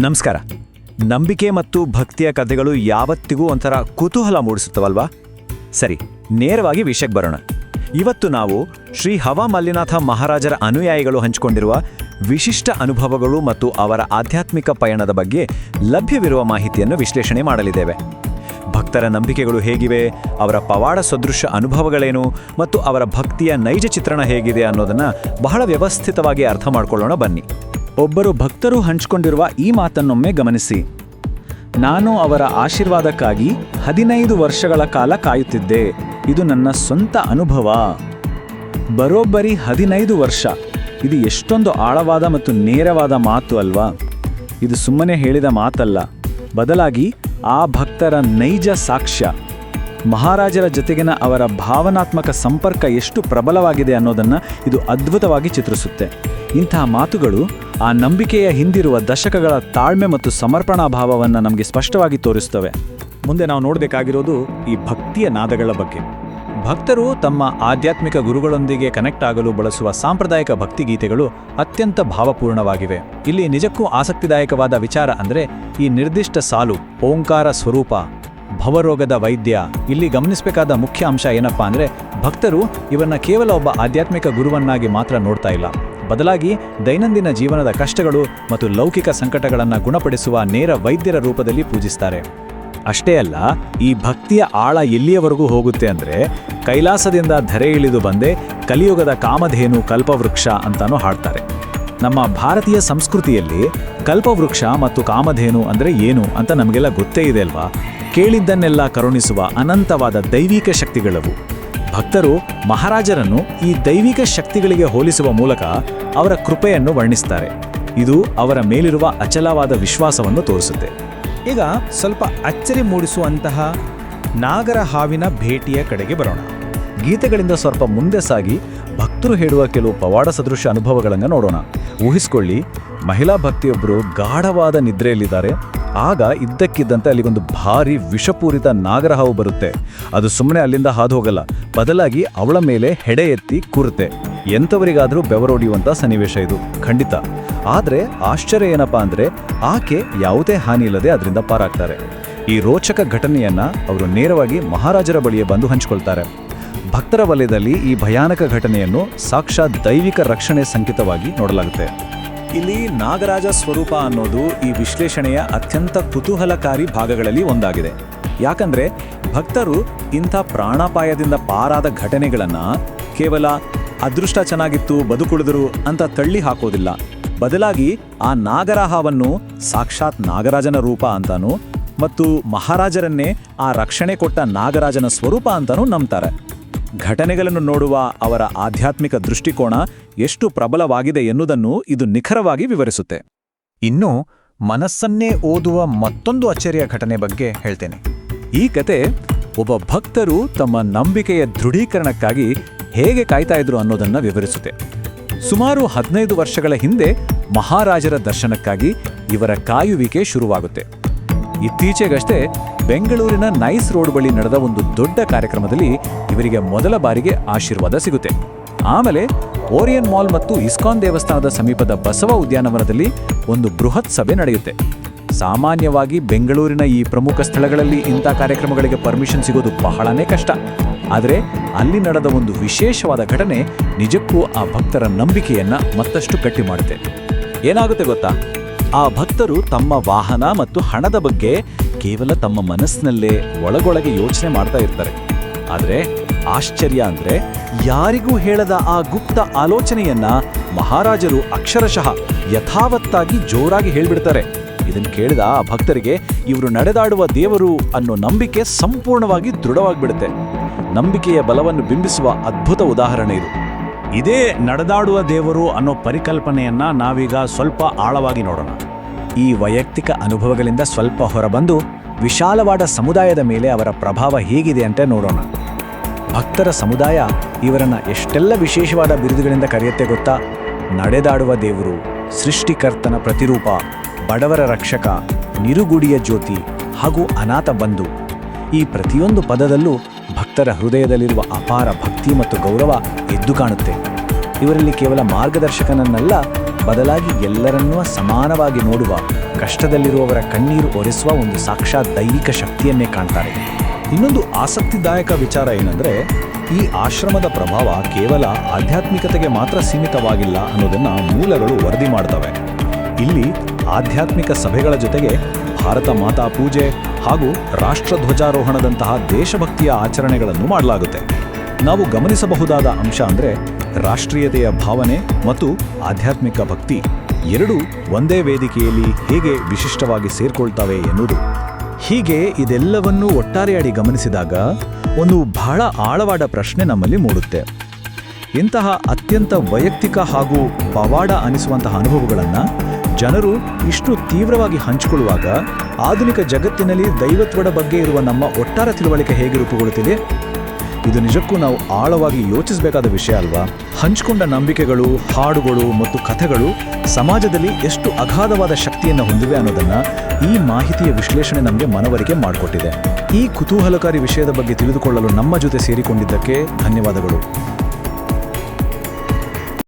ನಮಸ್ಕಾರ. ನಂಬಿಕೆ ಮತ್ತು ಭಕ್ತಿಯ ಕಥೆಗಳು ಯಾವತ್ತಿಗೂ ಒಂಥರ ಕುತೂಹಲ ಮೂಡಿಸುತ್ತವಲ್ವಾ? ಸರಿ, ನೇರವಾಗಿ ವಿಷಯಕ್ಕೆ ಬರೋಣ. ಇವತ್ತು ನಾವು ಶ್ರೀ ಹವಾ ಮಲ್ಲಿನಾಥ ಮಹಾರಾಜರ ಅನುಯಾಯಿಗಳು ಹಂಚಿಕೊಂಡಿರುವ ವಿಶಿಷ್ಟ ಅನುಭವಗಳು ಮತ್ತು ಅವರ ಆಧ್ಯಾತ್ಮಿಕ ಪಯಣದ ಬಗ್ಗೆ ಲಭ್ಯವಿರುವ ಮಾಹಿತಿಯನ್ನು ವಿಶ್ಲೇಷಣೆ ಮಾಡಲಿದ್ದೇವೆ. ಭಕ್ತರ ನಂಬಿಕೆಗಳು ಹೇಗಿವೆ, ಅವರ ಪವಾಡ ಸದೃಶ ಅನುಭವಗಳೇನು ಮತ್ತು ಅವರ ಭಕ್ತಿಯ ನೈಜ ಚಿತ್ರಣ ಹೇಗಿದೆ ಅನ್ನೋದನ್ನು ಬಹಳ ವ್ಯವಸ್ಥಿತವಾಗಿ ಅರ್ಥ ಮಾಡ್ಕೊಳ್ಳೋಣ ಬನ್ನಿ. ಒಬ್ಬರು ಭಕ್ತರು ಹಂಚಿಕೊಂಡಿರುವ ಈ ಮಾತನ್ನೊಮ್ಮೆ ಗಮನಿಸಿ. ನಾನು ಅವರ ಆಶೀರ್ವಾದಕ್ಕಾಗಿ 15 ವರ್ಷಗಳ ಕಾಲ ಕಾಯುತ್ತಿದ್ದೆ. ಇದು ನನ್ನ ಸ್ವಂತ ಅನುಭವ. ಬರೋಬ್ಬರಿ 15 ವರ್ಷ. ಇದು ಎಷ್ಟೊಂದು ಆಳವಾದ ಮತ್ತು ನೇರವಾದ ಮಾತು ಅಲ್ವಾ? ಇದು ಸುಮ್ಮನೆ ಹೇಳಿದ ಮಾತಲ್ಲ, ಬದಲಾಗಿ ಆ ಭಕ್ತರ ನೈಜ ಸಾಕ್ಷ್ಯ. ಮಹಾರಾಜರ ಜೊತೆಗಿನ ಅವರ ಭಾವನಾತ್ಮಕ ಸಂಪರ್ಕ ಎಷ್ಟು ಪ್ರಬಲವಾಗಿದೆ ಅನ್ನೋದನ್ನು ಇದು ಅದ್ಭುತವಾಗಿ ಚಿತ್ರಿಸುತ್ತೆ. ಇಂತಹ ಮಾತುಗಳು ಆ ನಂಬಿಕೆಯ ಹಿಂದಿರುವ ದಶಕಗಳ ತಾಳ್ಮೆ ಮತ್ತು ಸಮರ್ಪಣಾ ಭಾವವನ್ನು ನಮಗೆ ಸ್ಪಷ್ಟವಾಗಿ ತೋರಿಸ್ತವೆ. ಮುಂದೆ ನಾವು ನೋಡಬೇಕಾಗಿರೋದು ಈ ಭಕ್ತಿಯ ನಾದಗಳ ಬಗ್ಗೆ. ಭಕ್ತರು ತಮ್ಮ ಆಧ್ಯಾತ್ಮಿಕ ಗುರುಗಳೊಂದಿಗೆ ಕನೆಕ್ಟ್ ಆಗಲು ಬಳಸುವ ಸಾಂಪ್ರದಾಯಿಕ ಭಕ್ತಿಗೀತೆಗಳು ಅತ್ಯಂತ ಭಾವಪೂರ್ಣವಾಗಿವೆ. ಇಲ್ಲಿ ನಿಜಕ್ಕೂ ಆಸಕ್ತಿದಾಯಕವಾದ ವಿಚಾರ ಅಂದರೆ ಈ ನಿರ್ದಿಷ್ಟ ಸಾಲು, ಓಂಕಾರ ಸ್ವರೂಪ, ಭವರೋಗದ ವೈದ್ಯ. ಇಲ್ಲಿ ಗಮನಿಸಬೇಕಾದ ಮುಖ್ಯ ಅಂಶ ಏನಪ್ಪಾ ಅಂದರೆ, ಭಕ್ತರು ಇವನ್ನ ಕೇವಲ ಒಬ್ಬ ಆಧ್ಯಾತ್ಮಿಕ ಗುರುವನ್ನಾಗಿ ಮಾತ್ರ ನೋಡ್ತಾ ಇಲ್ಲ, ಬದಲಾಗಿ ದೈನಂದಿನ ಜೀವನದ ಕಷ್ಟಗಳು ಮತ್ತು ಲೌಕಿಕ ಸಂಕಟಗಳನ್ನು ಗುಣಪಡಿಸುವ ನೇರ ವೈದ್ಯರ ರೂಪದಲ್ಲಿ ಪೂಜಿಸ್ತಾರೆ. ಅಷ್ಟೇ ಅಲ್ಲ, ಈ ಭಕ್ತಿಯ ಆಳ ಎಲ್ಲಿಯವರೆಗೂ ಹೋಗುತ್ತೆ ಅಂದರೆ, ಕೈಲಾಸದಿಂದ ಧರೆ ಇಳಿದು ಬಂದೆ ಕಲಿಯುಗದ ಕಾಮಧೇನು ಕಲ್ಪವೃಕ್ಷ ಅಂತಾನೂ ಹಾಡ್ತಾರೆ. ನಮ್ಮ ಭಾರತೀಯ ಸಂಸ್ಕೃತಿಯಲ್ಲಿ ಕಲ್ಪವೃಕ್ಷ ಮತ್ತು ಕಾಮಧೇನು ಅಂದರೆ ಏನು ಅಂತ ನಮಗೆಲ್ಲ ಗೊತ್ತೇ ಇದೆ ಅಲ್ವಾ? ಕೇಳಿದ್ದನ್ನೆಲ್ಲ ಕರುಣಿಸುವ ಅನಂತವಾದ ದೈವಿಕ ಶಕ್ತಿಗಳವು. ಭಕ್ತರು ಮಹಾರಾಜರನ್ನು ಈ ದೈವಿಕ ಶಕ್ತಿಗಳಿಗೆ ಹೋಲಿಸುವ ಮೂಲಕ ಅವರ ಕೃಪೆಯನ್ನು ವರ್ಣಿಸ್ತಾರೆ. ಇದು ಅವರ ಮೇಲಿರುವ ಅಚಲವಾದ ವಿಶ್ವಾಸವನ್ನು ತೋರಿಸುತ್ತೆ. ಈಗ ಸ್ವಲ್ಪ ಅಚ್ಚರಿ ಮೂಡಿಸುವಂತಹ ನಾಗರ ಹಾವಿನ ಭೇಟಿಯ ಕಡೆಗೆ ಬರೋಣ. ಗೀತೆಗಳಿಂದ ಸ್ವಲ್ಪ ಮುಂದೆ ಸಾಗಿ ಭಕ್ತರು ಹೇಳುವ ಕೆಲವು ಪವಾಡ ಸದೃಶ ಅನುಭವಗಳನ್ನು ನೋಡೋಣ. ಊಹಿಸ್ಕೊಳ್ಳಿ, ಮಹಿಳಾ ಭಕ್ತಿಯೊಬ್ಬರು ಗಾಢವಾದ ನಿದ್ರೆಯಲ್ಲಿದ್ದಾರೆ. ಆಗ ಇದ್ದಕ್ಕಿದ್ದಂತೆ ಅಲ್ಲಿಗೊಂದು ಭಾರಿ ವಿಷಪೂರಿತ ನಾಗರಹಾವು ಬರುತ್ತೆ. ಅದು ಸುಮ್ಮನೆ ಅಲ್ಲಿಂದ ಹಾದು ಹೋಗಲ್ಲ, ಬದಲಾಗಿ ಅವಳ ಮೇಲೆ ಹೆಡೆ ಎತ್ತಿ ಕೂರುತ್ತೆ. ಎಂಥವರಿಗಾದರೂ ಬೆವರೋಡಿಯುವಂಥ ಸನ್ನಿವೇಶ ಇದು ಖಂಡಿತ. ಆದರೆ ಆಶ್ಚರ್ಯ ಏನಪ್ಪಾ ಅಂದರೆ, ಆಕೆ ಯಾವುದೇ ಹಾನಿ ಇಲ್ಲದೆ ಅದರಿಂದ ಪಾರಾಗ್ತಾರೆ. ಈ ರೋಚಕ ಘಟನೆಯನ್ನ ಅವರು ನೇರವಾಗಿ ಮಹಾರಾಜರ ಬಳಿಯೇ ಬಂದು ಹಂಚಿಕೊಳ್ತಾರೆ. ಭಕ್ತರ ವಲಯದಲ್ಲಿ ಈ ಭಯಾನಕ ಘಟನೆಯನ್ನು ಸಾಕ್ಷಾತ್ ದೈವಿಕ ರಕ್ಷಣೆ ಸಂಕೇತವಾಗಿ ನೋಡಲಾಗುತ್ತೆ. ಇಲ್ಲಿ ನಾಗರಾಜ ಸ್ವರೂಪ ಅನ್ನೋದು ಈ ವಿಶ್ಲೇಷಣೆಯ ಅತ್ಯಂತ ಕುತೂಹಲಕಾರಿ ಭಾಗಗಳಲ್ಲಿ ಒಂದಾಗಿದೆ. ಯಾಕಂದ್ರೆ ಭಕ್ತರು ಇಂಥ ಪ್ರಾಣಾಪಾಯದಿಂದ ಪಾರಾದ ಘಟನೆಗಳನ್ನು ಕೇವಲ ಅದೃಷ್ಟ ಚೆನ್ನಾಗಿತ್ತು ಬದುಕುಳಿದರು ಅಂತ ತಳ್ಳಿ ಹಾಕೋದಿಲ್ಲ, ಬದಲಾಗಿ ಆ ನಾಗರಹಾವನ್ನು ಸಾಕ್ಷಾತ್ ನಾಗರಾಜನ ರೂಪ ಅಂತಾನೂ ಮತ್ತು ಮಹಾರಾಜರನ್ನೇ ಆ ರಕ್ಷಣೆ ಕೊಟ್ಟ ನಾಗರಾಜನ ಸ್ವರೂಪ ಅಂತಾನೂ ನಂಬ್ತಾರೆ. ಘಟನೆಗಳನ್ನು ನೋಡುವ ಅವರ ಆಧ್ಯಾತ್ಮಿಕ ದೃಷ್ಟಿಕೋನ ಎಷ್ಟು ಪ್ರಬಲವಾಗಿದೆ ಎನ್ನುವುದನ್ನು ಇದು ನಿಖರವಾಗಿ ವಿವರಿಸುತ್ತೆ. ಇನ್ನು ಮನಸ್ಸನ್ನೇ ಓದುವ ಮತ್ತೊಂದು ಅಚ್ಚರಿಯ ಘಟನೆ ಬಗ್ಗೆ ಹೇಳ್ತೇನೆ. ಈ ಕತೆ ಒಬ್ಬ ಭಕ್ತರು ತಮ್ಮ ನಂಬಿಕೆಯ ದೃಢೀಕರಣಕ್ಕಾಗಿ ಹೇಗೆ ಕಾಯ್ತಾ ಇದ್ರು ಅನ್ನೋದನ್ನು ವಿವರಿಸುತ್ತೆ. ಸುಮಾರು 15 ವರ್ಷಗಳ ಹಿಂದೆ ಮಹಾರಾಜರ ದರ್ಶನಕ್ಕಾಗಿ ಇವರ ಕಾಯುವಿಕೆ ಶುರುವಾಗುತ್ತೆ. ಇತ್ತೀಚೆಗಷ್ಟೇ ಬೆಂಗಳೂರಿನ ನೈಸ್ ರೋಡ್ ಬಳಿ ನಡೆದ ಒಂದು ದೊಡ್ಡ ಕಾರ್ಯಕ್ರಮದಲ್ಲಿ ಇವರಿಗೆ ಮೊದಲ ಬಾರಿಗೆ ಆಶೀರ್ವಾದ ಸಿಗುತ್ತೆ. ಆಮೇಲೆ ಓರಿಯನ್ ಮಾಲ್ ಮತ್ತು ಇಸ್ಕಾನ್ ದೇವಸ್ಥಾನದ ಸಮೀಪದ ಬಸವ ಉದ್ಯಾನವನದಲ್ಲಿ ಒಂದು ಬೃಹತ್ ಸಭೆ ನಡೆಯುತ್ತೆ. ಸಾಮಾನ್ಯವಾಗಿ ಬೆಂಗಳೂರಿನ ಈ ಪ್ರಮುಖ ಸ್ಥಳಗಳಲ್ಲಿ ಇಂಥ ಕಾರ್ಯಕ್ರಮಗಳಿಗೆ ಪರ್ಮಿಷನ್ ಸಿಗೋದು ಬಹಳನೇ ಕಷ್ಟ. ಆದರೆ ಅಲ್ಲಿ ನಡೆದ ಒಂದು ವಿಶೇಷವಾದ ಘಟನೆ ನಿಜಕ್ಕೂ ಆ ಭಕ್ತರ ನಂಬಿಕೆಯನ್ನ ಮತ್ತಷ್ಟು ಗಟ್ಟಿ ಮಾಡುತ್ತೆ. ಏನಾಗುತ್ತೆ ಗೊತ್ತಾ? ಆ ಭಕ್ತರು ತಮ್ಮ ವಾಹನ ಮತ್ತು ಹಣದ ಬಗ್ಗೆ ಕೇವಲ ತಮ್ಮ ಮನಸ್ಸಿನಲ್ಲೇ ಒಳಗೊಳಗೆ ಯೋಚನೆ ಮಾಡ್ತಾ ಇರ್ತಾರೆ. ಆದರೆ ಆಶ್ಚರ್ಯ ಅಂದ್ರೆ, ಯಾರಿಗೂ ಹೇಳದ ಆ ಗುಪ್ತ ಆಲೋಚನೆಯನ್ನ ಮಹಾರಾಜರು ಅಕ್ಷರಶಃ ಯಥಾವತ್ತಾಗಿ ಜೋರಾಗಿ ಹೇಳ್ಬಿಡ್ತಾರೆ. ಇದನ್ನು ಕೇಳಿದ ಆ ಭಕ್ತರಿಗೆ ಇವರು ನಡೆದಾಡುವ ದೇವರು ಅನ್ನೋ ನಂಬಿಕೆ ಸಂಪೂರ್ಣವಾಗಿ ದೃಢವಾಗಿಬಿಡುತ್ತೆ. ನಂಬಿಕೆಯ ಬಲವನ್ನು ಬಿಂಬಿಸುವ ಅದ್ಭುತ ಉದಾಹರಣೆ ಇದು. ಇದೇ ನಡೆದಾಡುವ ದೇವರು ಅನ್ನೋ ಪರಿಕಲ್ಪನೆಯನ್ನ ನಾವೀಗ ಸ್ವಲ್ಪ ಆಳವಾಗಿ ನೋಡೋಣ. ಈ ವೈಯಕ್ತಿಕ ಅನುಭವಗಳಿಂದ ಸ್ವಲ್ಪ ಹೊರಬಂದು ವಿಶಾಲವಾದ ಸಮುದಾಯದ ಮೇಲೆ ಅವರ ಪ್ರಭಾವ ಹೇಗಿದೆ ಅಂತ ನೋಡೋಣ. ಭಕ್ತರ ಸಮುದಾಯ ಇವರನ್ನ ಎಷ್ಟೆಲ್ಲ ವಿಶೇಷವಾದ ಬಿರುದುಗಳಿಂದ ಕರೆಯುತ್ತೆ ಗೊತ್ತಾ? ನಡೆದಾಡುವ ದೇವರು, ಸೃಷ್ಟಿಕರ್ತನ ಪ್ರತಿರೂಪ, ಬಡವರ ರಕ್ಷಕ, ನಿರುಗುಡಿಯ ಜ್ಯೋತಿ ಹಾಗೂ ಅನಾಥ ಬಂಧು. ಈ ಪ್ರತಿಯೊಂದು ಪದದಲ್ಲೂ ಭಕ್ತರ ಹೃದಯದಲ್ಲಿರುವ ಅಪಾರ ಭಕ್ತಿ ಮತ್ತು ಗೌರವ ಎದ್ದು ಕಾಣುತ್ತೆ. ಇವರಲ್ಲಿ ಕೇವಲ ಮಾರ್ಗದರ್ಶಕನನ್ನಲ್ಲ, ಬದಲಾಗಿ ಎಲ್ಲರನ್ನೂ ಸಮಾನವಾಗಿ ನೋಡುವ ಕಷ್ಟದಲ್ಲಿರುವವರ ಕಣ್ಣೀರು ಒರೆಸುವ ಒಂದು ಸಾಕ್ಷಾತ್ ದೈವಿಕ ಶಕ್ತಿಯನ್ನೇ ಕಾಣ್ತಾರೆ. ಇನ್ನೊಂದು ಆಸಕ್ತಿದಾಯಕ ವಿಚಾರ ಏನಂದ್ರೆ, ಈ ಆಶ್ರಮದ ಪ್ರಭಾವ ಕೇವಲ ಆಧ್ಯಾತ್ಮಿಕತೆಗೆ ಮಾತ್ರ ಸೀಮಿತವಾಗಿಲ್ಲ ಅನ್ನೋದನ್ನ ಮೂಲಗಳು ವರದಿ ಮಾಡ್ತವೆ. ಇಲ್ಲಿ ಆಧ್ಯಾತ್ಮಿಕ ಸಭೆಗಳ ಜೊತೆಗೆ ಭಾರತ ಮಾತಾ ಪೂಜೆ ಹಾಗೂ ರಾಷ್ಟ್ರಧ್ವಜಾರೋಹಣದಂತಹ ದೇಶಭಕ್ತಿಯ ಆಚರಣೆಗಳನ್ನು ಮಾಡಲಾಗುತ್ತೆ. ನಾವು ಗಮನಿಸಬಹುದಾದ ಅಂಶ ಅಂದರೆ, ರಾಷ್ಟ್ರೀಯತೆಯ ಭಾವನೆ ಮತ್ತು ಆಧ್ಯಾತ್ಮಿಕ ಭಕ್ತಿ ಎರಡೂ ಒಂದೇ ವೇದಿಕೆಯಲ್ಲಿ ಹೇಗೆ ವಿಶಿಷ್ಟವಾಗಿ ಸೇರ್ಕೊಳ್ತವೆ ಎನ್ನುವುದು. ಹೀಗೆ ಇದೆಲ್ಲವನ್ನೂ ಒಟ್ಟಾರೆಯಾಡಿ ಗಮನಿಸಿದಾಗ ಒಂದು ಬಹಳ ಆಳವಾದ ಪ್ರಶ್ನೆ ನಮ್ಮಲ್ಲಿ ಮೂಡುತ್ತೆ. ಇಂತಹ ಅತ್ಯಂತ ವೈಯಕ್ತಿಕ ಹಾಗೂ ಪವಾಡ ಅನಿಸುವಂತಹ ಅನುಭವಗಳನ್ನು ಜನರು ಇಷ್ಟು ತೀವ್ರವಾಗಿ ಹಂಚಿಕೊಳ್ಳುವಾಗ ಆಧುನಿಕ ಜಗತ್ತಿನಲ್ಲಿ ದೈವತ್ವದ ಬಗ್ಗೆ ಇರುವ ನಮ್ಮ ಒಟ್ಟಾರೆ ತಿಳುವಳಿಕೆ ಹೇಗೆ ರೂಪುಗೊಳ್ಳುತ್ತಿದೆ? ಇದು ನಿಜಕ್ಕೂ ನಾವು ಆಳವಾಗಿ ಯೋಚಿಸಬೇಕಾದ ವಿಷಯ ಅಲ್ವಾ? ಹಂಚಿಕೊಂಡ ನಂಬಿಕೆಗಳು, ಹಾಡುಗಳು ಮತ್ತು ಕಥೆಗಳು ಸಮಾಜದಲ್ಲಿ ಎಷ್ಟು ಅಗಾಧವಾದ ಶಕ್ತಿಯನ್ನು ಹೊಂದಿವೆ ಅನ್ನೋದನ್ನು ಈ ಮಾಹಿತಿಯ ವಿಶ್ಲೇಷಣೆ ನಮಗೆ ಮನವರಿಕೆ ಮಾಡಿಕೊಟ್ಟಿದೆ. ಈ ಕುತೂಹಲಕಾರಿ ವಿಷಯದ ಬಗ್ಗೆ ತಿಳಿದುಕೊಳ್ಳಲು ನಮ್ಮ ಜೊತೆ ಸೇರಿಕೊಂಡಿದ್ದಕ್ಕೆ ಧನ್ಯವಾದಗಳು.